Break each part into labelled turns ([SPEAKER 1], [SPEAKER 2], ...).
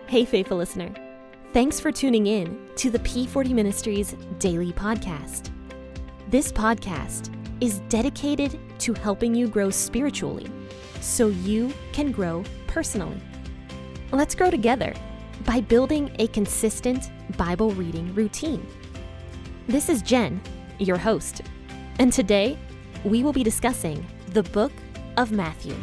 [SPEAKER 1] Hey, faithful listener. Thanks for tuning in to the P40 Ministries Daily Podcast. This podcast is dedicated to helping you grow spiritually so you can grow personally. Let's grow together by building a consistent Bible reading routine. This is Jen, your host, and today we will be discussing the book of Matthew.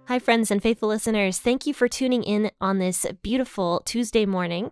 [SPEAKER 1] Hi, friends and faithful listeners. Thank you for tuning in on this beautiful Tuesday morning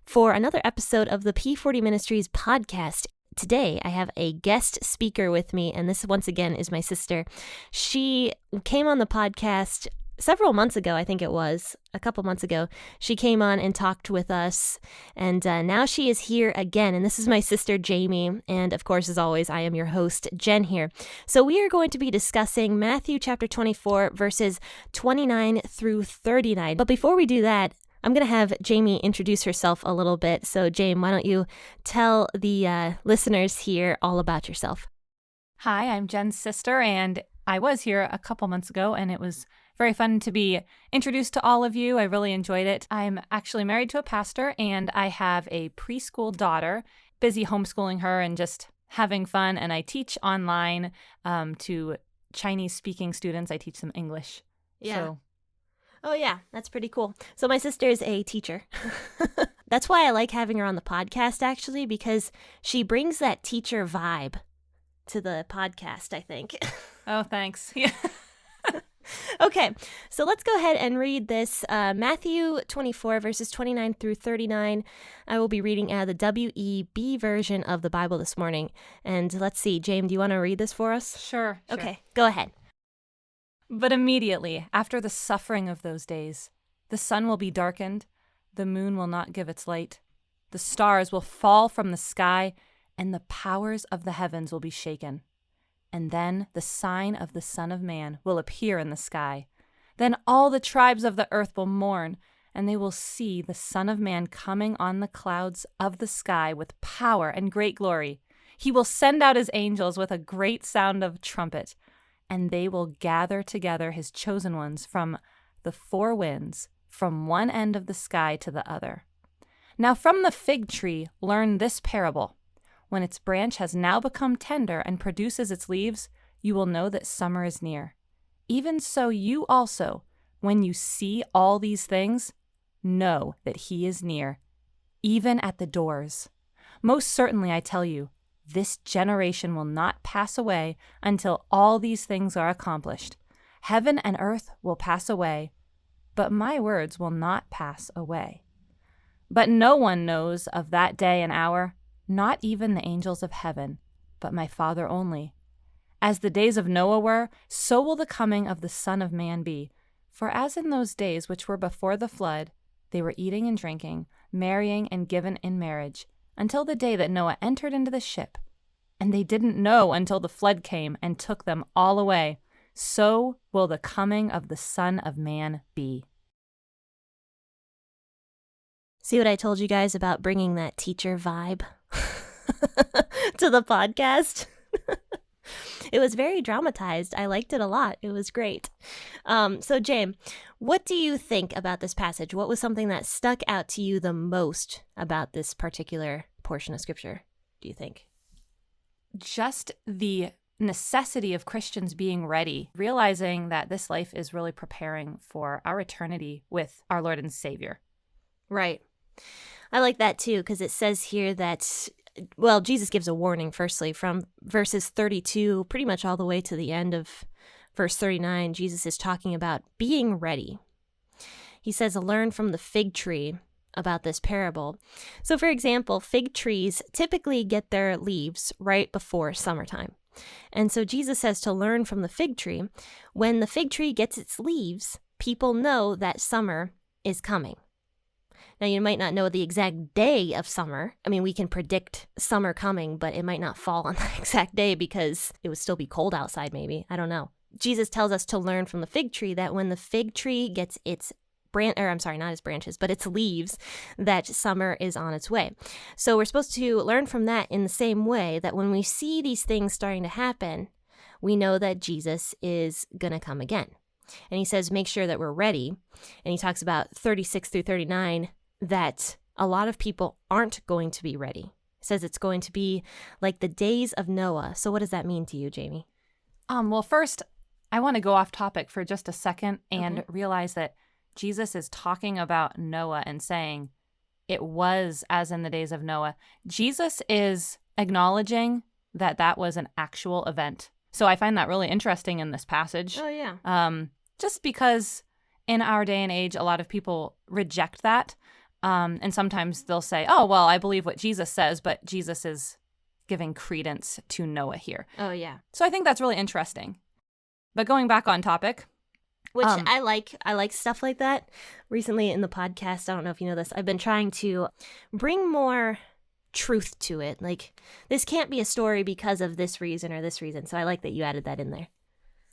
[SPEAKER 1] for another episode of the P40 Ministries podcast. Today, I have a guest speaker with me, and this once again is my sister. She came on the podcast several months ago, I think it was, a couple months ago. She came on and talked with us, and now she is here again, and this is my sister, Jamie, and of course, as always, I am your host, Jen here. So we are going to be discussing Matthew chapter 24, verses 29 through 39. But before we do that, I'm going to have Jamie introduce herself a little bit. So, Jamie, why don't you tell the listeners here all about yourself?
[SPEAKER 2] Hi, I'm Jen's sister, and I was here a couple months ago, and it was very fun to be introduced to all of you. I really enjoyed it. I'm actually married to a pastor, and I have a preschool daughter, busy homeschooling her and just having fun, and I teach online to Chinese-speaking students. I teach them English.
[SPEAKER 1] Yeah. Oh, yeah, that's pretty cool. So my sister is a teacher. That's why I like having her on the podcast, actually, because she brings that teacher vibe to the podcast, I think.
[SPEAKER 2] Oh, thanks. Yeah.
[SPEAKER 1] Okay, so let's go ahead and read this. Matthew 24, verses 29 through 39. I will be reading out of the WEB version of the Bible this morning. And let's see, James, do you want to read this for us?
[SPEAKER 2] Sure.
[SPEAKER 1] Okay, go ahead.
[SPEAKER 2] But immediately after the suffering of those days, the sun will be darkened, the moon will not give its light, the stars will fall from the sky, and the powers of the heavens will be shaken. And then the sign of the Son of Man will appear in the sky. Then all the tribes of the earth will mourn, and they will see the Son of Man coming on the clouds of the sky with power and great glory. He will send out his angels with a great sound of trumpet, and they will gather together his chosen ones from the four winds, from one end of the sky to the other. Now from the fig tree learn this parable. When its branch has now become tender and produces its leaves, you will know that summer is near. Even so you also, when you see all these things, know that he is near, even at the doors. Most certainly I tell you, this generation will not pass away until all these things are accomplished. Heaven and earth will pass away, but my words will not pass away. But no one knows of that day and hour, not even the angels of heaven, but my Father only. As the days of Noah were, so will the coming of the Son of Man be. For as in those days which were before the flood, they were eating and drinking, marrying and given in marriage, until the day that Noah entered into the ship. And they didn't know until the flood came and took them all away. So will the coming of the Son of Man be.
[SPEAKER 1] See what I told you guys about bringing that teacher vibe to the podcast? It was very dramatized. I liked it a lot. It was great. So, James, what do you think about this passage? What was something that stuck out to you the most about this particular portion of Scripture, do you think?
[SPEAKER 2] Just the necessity of Christians being ready, realizing that this life is really preparing for our eternity with our Lord and Savior.
[SPEAKER 1] Right. I like that too, because it says here that, well, Jesus gives a warning, firstly, from verses 32 pretty much all the way to the end of verse 39. Jesus is talking about being ready. He says, learn from the fig tree about this parable. So, for example, fig trees typically get their leaves right before summertime. And so Jesus says to learn from the fig tree. When the fig tree gets its leaves, people know that summer is coming. Now, you might not know the exact day of summer. I mean, we can predict summer coming, but it might not fall on that exact day because it would still be cold outside, maybe. I don't know. Jesus tells us to learn from the fig tree that when the fig tree gets its not its branches, but its leaves, that summer is on its way. So we're supposed to learn from that in the same way that when we see these things starting to happen, we know that Jesus is going to come again. And he says, make sure that we're ready. And he talks about 36 through 39, that a lot of people aren't going to be ready. He says it's going to be like the days of Noah. So what does that mean to you, Jamie?
[SPEAKER 2] Well, first, I want to go off topic for just a second and realize that Jesus is talking about Noah and saying it was as in the days of Noah. Jesus is acknowledging that that was an actual event. So I find that really interesting in this passage.
[SPEAKER 1] Oh, yeah.
[SPEAKER 2] Just because in our day and age, a lot of people reject that. And sometimes they'll say, oh, well, I believe what Jesus says, but Jesus is giving credence to Noah here.
[SPEAKER 1] Oh, yeah.
[SPEAKER 2] So I think that's really interesting. But going back on topic.
[SPEAKER 1] Which I like stuff like that. Recently in the podcast, I don't know if you know this, I've been trying to bring more truth to it. Like, this can't be a story because of this reason or this reason. So I like that you added that in there.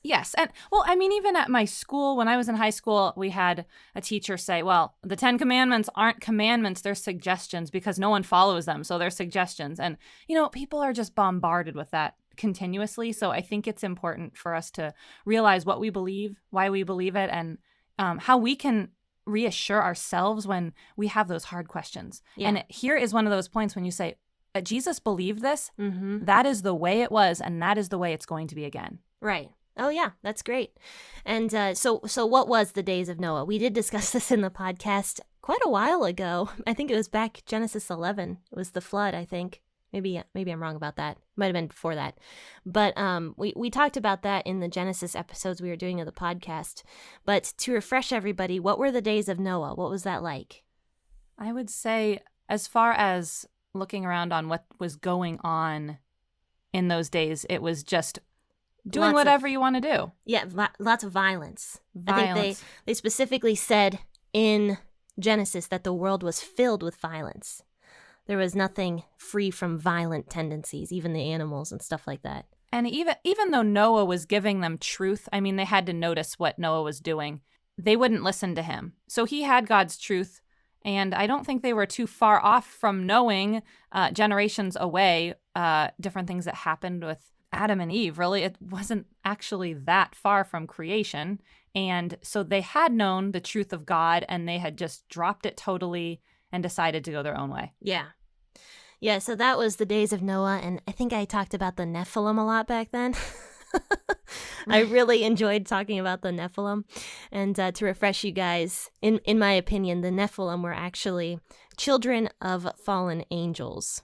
[SPEAKER 2] Yes. And well, I mean, even at my school, when I was in high school, we had a teacher say, well, the 10 commandments aren't commandments, they're suggestions because no one follows them. So they're suggestions. And, people are just bombarded with that continuously. So I think it's important for us to realize what we believe, why we believe it, and how we can reassure ourselves when we have those hard questions. Yeah. And here is one of those points when you say, Jesus believed this, that is the way it was, and that is the way it's going to be again.
[SPEAKER 1] Right. Oh, yeah, that's great. And so what was the days of Noah? We did discuss this in the podcast quite a while ago. I think it was back Genesis 11. It was the flood, I think. Maybe I'm wrong about that. Might have been before that. But we talked about that in the Genesis episodes we were doing of the podcast. But to refresh everybody, what were the days of Noah? What was that like?
[SPEAKER 2] I would say, as far as looking around on what was going on in those days, it was just doing whatever you want to do.
[SPEAKER 1] Yeah, lots of violence. I think they specifically said in Genesis that the world was filled with violence. There was nothing free from violent tendencies, even the animals and stuff like that.
[SPEAKER 2] And even though Noah was giving them truth, I mean, they had to notice what Noah was doing. They wouldn't listen to him. So he had God's truth, and I don't think they were too far off from knowing generations away different things that happened with Adam and Eve. Really, it wasn't actually that far from creation. And so they had known the truth of God, and they had just dropped it totally and decided to go their own way.
[SPEAKER 1] Yeah. Yeah, so that was the days of Noah, and I think I talked about the Nephilim a lot back then. I really enjoyed talking about the Nephilim. And to refresh you guys, in my opinion, the Nephilim were actually children of fallen angels.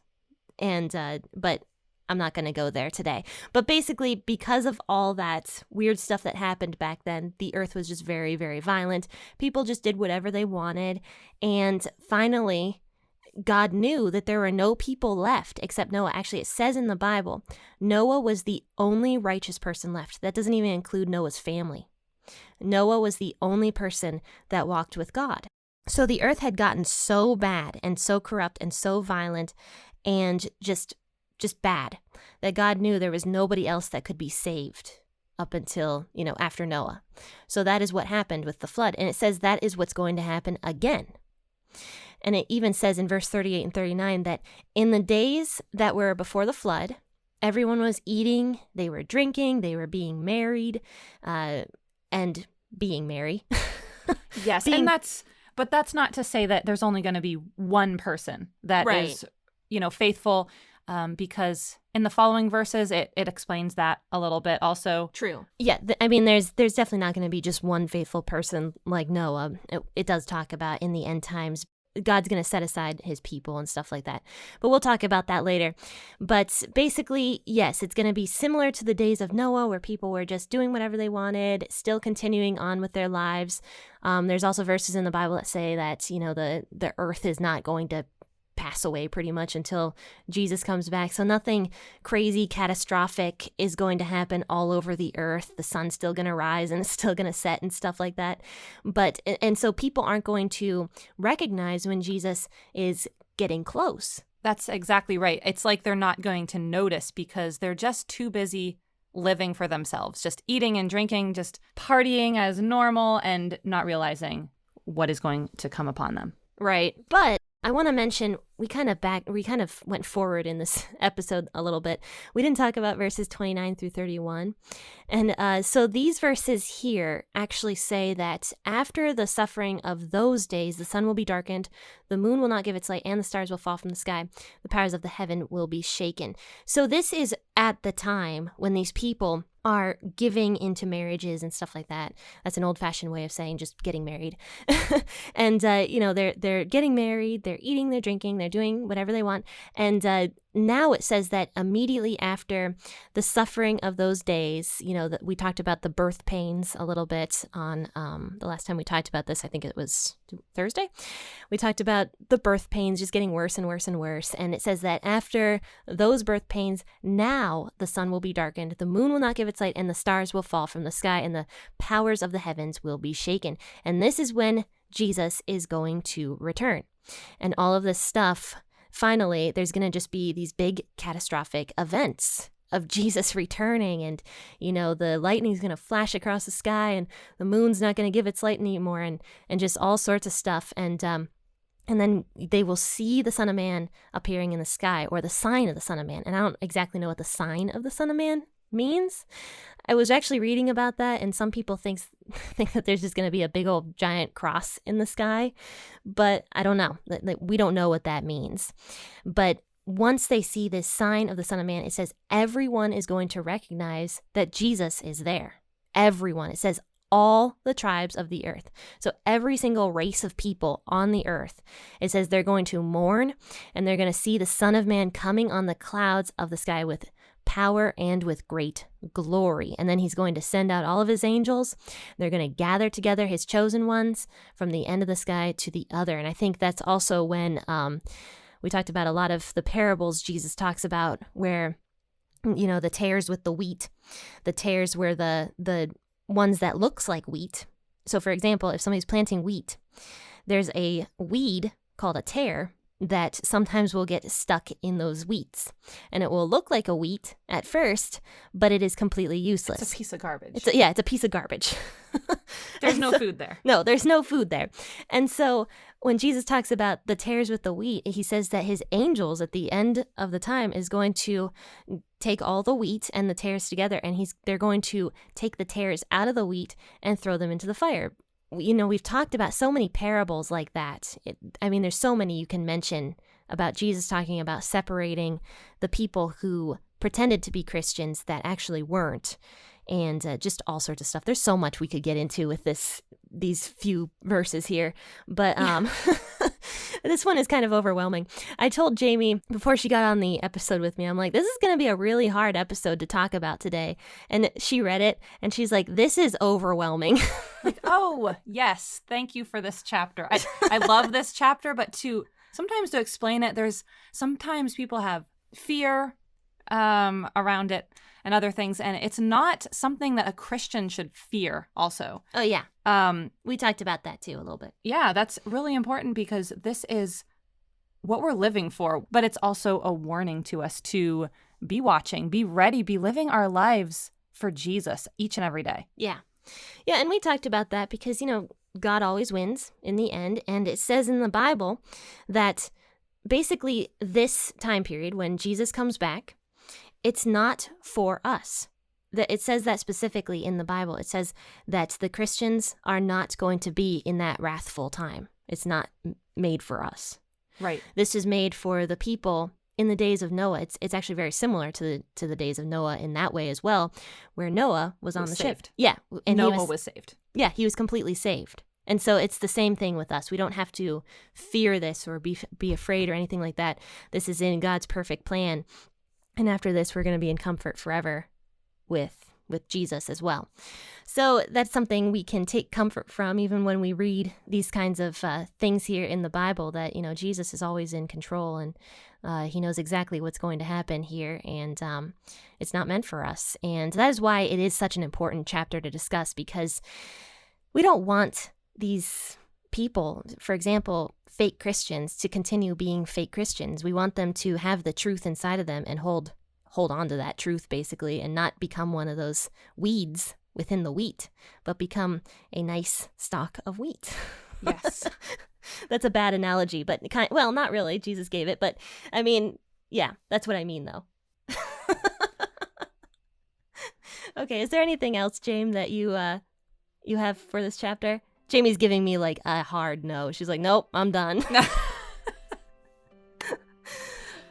[SPEAKER 1] And but I'm not going to go there today. But basically, because of all that weird stuff that happened back then, the earth was just very, very violent. People just did whatever they wanted. And finally, God knew that there were no people left except Noah. Actually, it says in the Bible, Noah was the only righteous person left. That doesn't even include Noah's family. Noah was the only person that walked with God. So the earth had gotten so bad and so corrupt and so violent and just bad that God knew there was nobody else that could be saved up until, after Noah. So that is what happened with the flood. And it says that is what's going to happen again. And it even says in verse 38 and 39 that in the days that were before the flood, everyone was eating, they were drinking, they were being married, and being merry.
[SPEAKER 2] Yes, but that's not to say that there's only going to be one person that is, faithful. Because in the following verses, it explains that a little bit also.
[SPEAKER 1] True. Yeah, there's definitely not going to be just one faithful person like Noah. It does talk about in the end times, God's going to set aside his people and stuff like that. But we'll talk about that later. But basically, yes, it's going to be similar to the days of Noah where people were just doing whatever they wanted, still continuing on with their lives. There's also verses in the Bible that say that, the earth is not going to pass away pretty much until Jesus comes back. So nothing crazy, catastrophic is going to happen all over the earth. The sun's still going to rise and it's still going to set and stuff like that. And so people aren't going to recognize when Jesus is getting close.
[SPEAKER 2] That's exactly right. It's like they're not going to notice because they're just too busy living for themselves, just eating and drinking, just partying as normal and not realizing what is going to come upon them.
[SPEAKER 1] Right. But I want to mention, we kind of went forward in this episode a little bit. We didn't talk about verses 29 through 31. And so these verses here actually say that after the suffering of those days, the sun will be darkened, the moon will not give its light, and the stars will fall from the sky. The powers of the heaven will be shaken. So this is at the time when these people are giving into marriages and stuff like that. That's an old-fashioned way of saying just getting married. And, they're getting married, they're eating, they're drinking, they're doing whatever they want. And now it says that immediately after the suffering of those days, that we talked about the birth pains a little bit on the last time we talked about this, I think it was Thursday. We talked about the birth pains just getting worse and worse and worse. And it says that after those birth pains, now the sun will be darkened, the moon will not give its light, and the stars will fall from the sky, and the powers of the heavens will be shaken. And this is when Jesus is going to return. And all of this stuff, finally, there's going to just be these big catastrophic events of Jesus returning, and, the lightning's going to flash across the sky, and the moon's not going to give its light anymore, and just all sorts of stuff. And then they will see the Son of Man appearing in the sky, or the sign of the Son of Man. And I don't exactly know what the sign of the Son of Man means. I was actually reading about that, and some people think that there's just going to be a big old giant cross in the sky, but I don't know. We don't know what that means. But once they see this sign of the Son of Man, it says everyone is going to recognize that Jesus is there. Everyone. It says all the tribes of the earth. So every single race of people on the earth, it says they're going to mourn, and they're going to see the Son of Man coming on the clouds of the sky with power and with great glory. And then he's going to send out all of his angels. They're going to gather together his chosen ones from the end of the sky to the other. And I think that's also when we talked about a lot of the parables Jesus talks about, where, the tares with the wheat, the tares were the ones that looks like wheat. So for example, if somebody's planting wheat, there's a weed called a tare that sometimes will get stuck in those wheats, and it will look like a wheat at first, but it is completely useless.
[SPEAKER 2] It's a piece of garbage.
[SPEAKER 1] It's a piece of garbage.
[SPEAKER 2] There's no food there.
[SPEAKER 1] No, there's no food there. And so when Jesus talks about the tares with the wheat, he says that his angels at the end of the time is going to take all the wheat and the tares together, and they're going to take the tares out of the wheat and throw them into the fire. We've talked about so many parables like that. There's so many you can mention about Jesus talking about separating the people who pretended to be Christians that actually weren't, and just all sorts of stuff. There's so much we could get into with these few verses here, but this one is kind of overwhelming. I told Jamie before she got on the episode with me, I'm like, this is going to be a really hard episode to talk about today. And she read it, and she's like, this is overwhelming.
[SPEAKER 2] Like, oh, yes, thank you for this chapter. I love this chapter, but sometimes to explain it, sometimes people have fear around it and other things, and it's not something that a Christian should fear also.
[SPEAKER 1] Oh, yeah. We talked about that too a little bit.
[SPEAKER 2] Yeah, that's really important, because this is what we're living for, but it's also a warning to us to be watching, be ready, be living our lives for Jesus each and every day.
[SPEAKER 1] Yeah. Yeah, and we talked about that because, God always wins in the end, and it says in the Bible that basically this time period when Jesus comes back, it's not for us. It says that specifically in the Bible. It says that the Christians are not going to be in that wrathful time. It's not made for us.
[SPEAKER 2] Right.
[SPEAKER 1] This is made for the people in the days of Noah. It's actually very similar to the days of Noah in that way as well, where Noah was on the ship. Yeah.
[SPEAKER 2] And Noah was saved.
[SPEAKER 1] Yeah, he was completely saved. And so it's the same thing with us. We don't have to fear this or be afraid or anything like that. This is in God's perfect plan. And after this, we're going to be in comfort forever with Jesus as well. So that's something we can take comfort from even when we read these kinds of things here in the Bible, that, Jesus is always in control, and he knows exactly what's going to happen here, and it's not meant for us. And that is why it is such an important chapter to discuss, because we don't want these people, for example, fake Christians, to continue being fake Christians. We want them to have the truth inside of them and hold on to that truth, basically, and not become one of those weeds within the wheat, but become a nice stalk of wheat.
[SPEAKER 2] Yes.
[SPEAKER 1] That's a bad analogy, but well, not really. Jesus gave it, but I mean, yeah, that's what I mean, though. Okay, is there anything else, James, that you have for this chapter? Jamie's giving me like a hard no. She's like, nope, I'm done.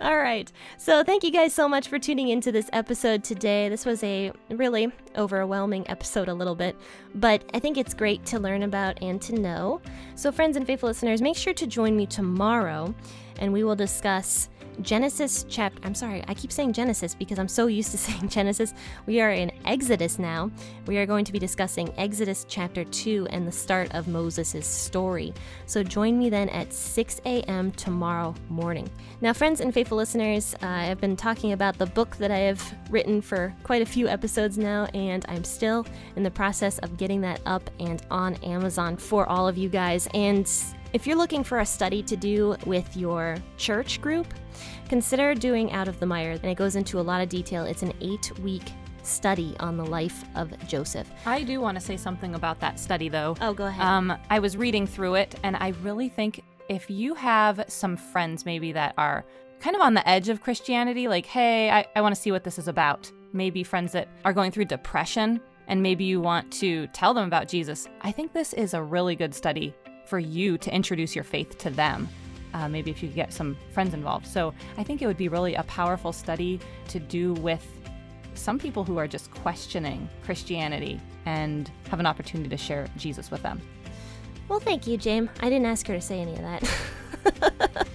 [SPEAKER 1] All right. So thank you guys so much for tuning into this episode today. This was a really overwhelming episode a little bit, but I think it's great to learn about and to know. So friends and faithful listeners, make sure to join me tomorrow and we will discuss Genesis chapter. I'm sorry, I keep saying Genesis because I'm so used to saying Genesis. We are in Exodus now. We are going to be discussing Exodus chapter 2 and the start of Moses' story. So join me then at 6 a.m. tomorrow morning. Now, friends and faithful listeners, I've been talking about the book that I have written for quite a few episodes now, and I'm still in the process of getting that up and on Amazon for all of you guys. And if you're looking for a study to do with your church group, consider doing Out of the Mire, and it goes into a lot of detail. It's an 8-week study on the life of Joseph.
[SPEAKER 2] I do want to say something about that study, though.
[SPEAKER 1] Oh, go ahead.
[SPEAKER 2] I was reading through it, and I really think if you have some friends maybe that are kind of on the edge of Christianity, like, hey, I want to see what this is about. Maybe friends that are going through depression, and maybe you want to tell them about Jesus. I think this is a really good study for you to introduce your faith to them. Maybe if you could get some friends involved. So I think it would be really a powerful study to do with some people who are just questioning Christianity and have an opportunity to share Jesus with them.
[SPEAKER 1] Well, thank you, James. I didn't ask her to say any of that.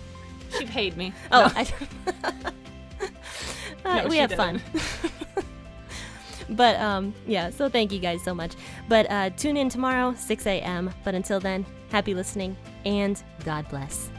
[SPEAKER 2] She paid me.
[SPEAKER 1] Oh,
[SPEAKER 2] No,
[SPEAKER 1] we
[SPEAKER 2] she
[SPEAKER 1] have
[SPEAKER 2] didn't.
[SPEAKER 1] fun. But yeah, so thank you guys so much. But tune in tomorrow, 6 a.m. But until then, happy listening and God bless.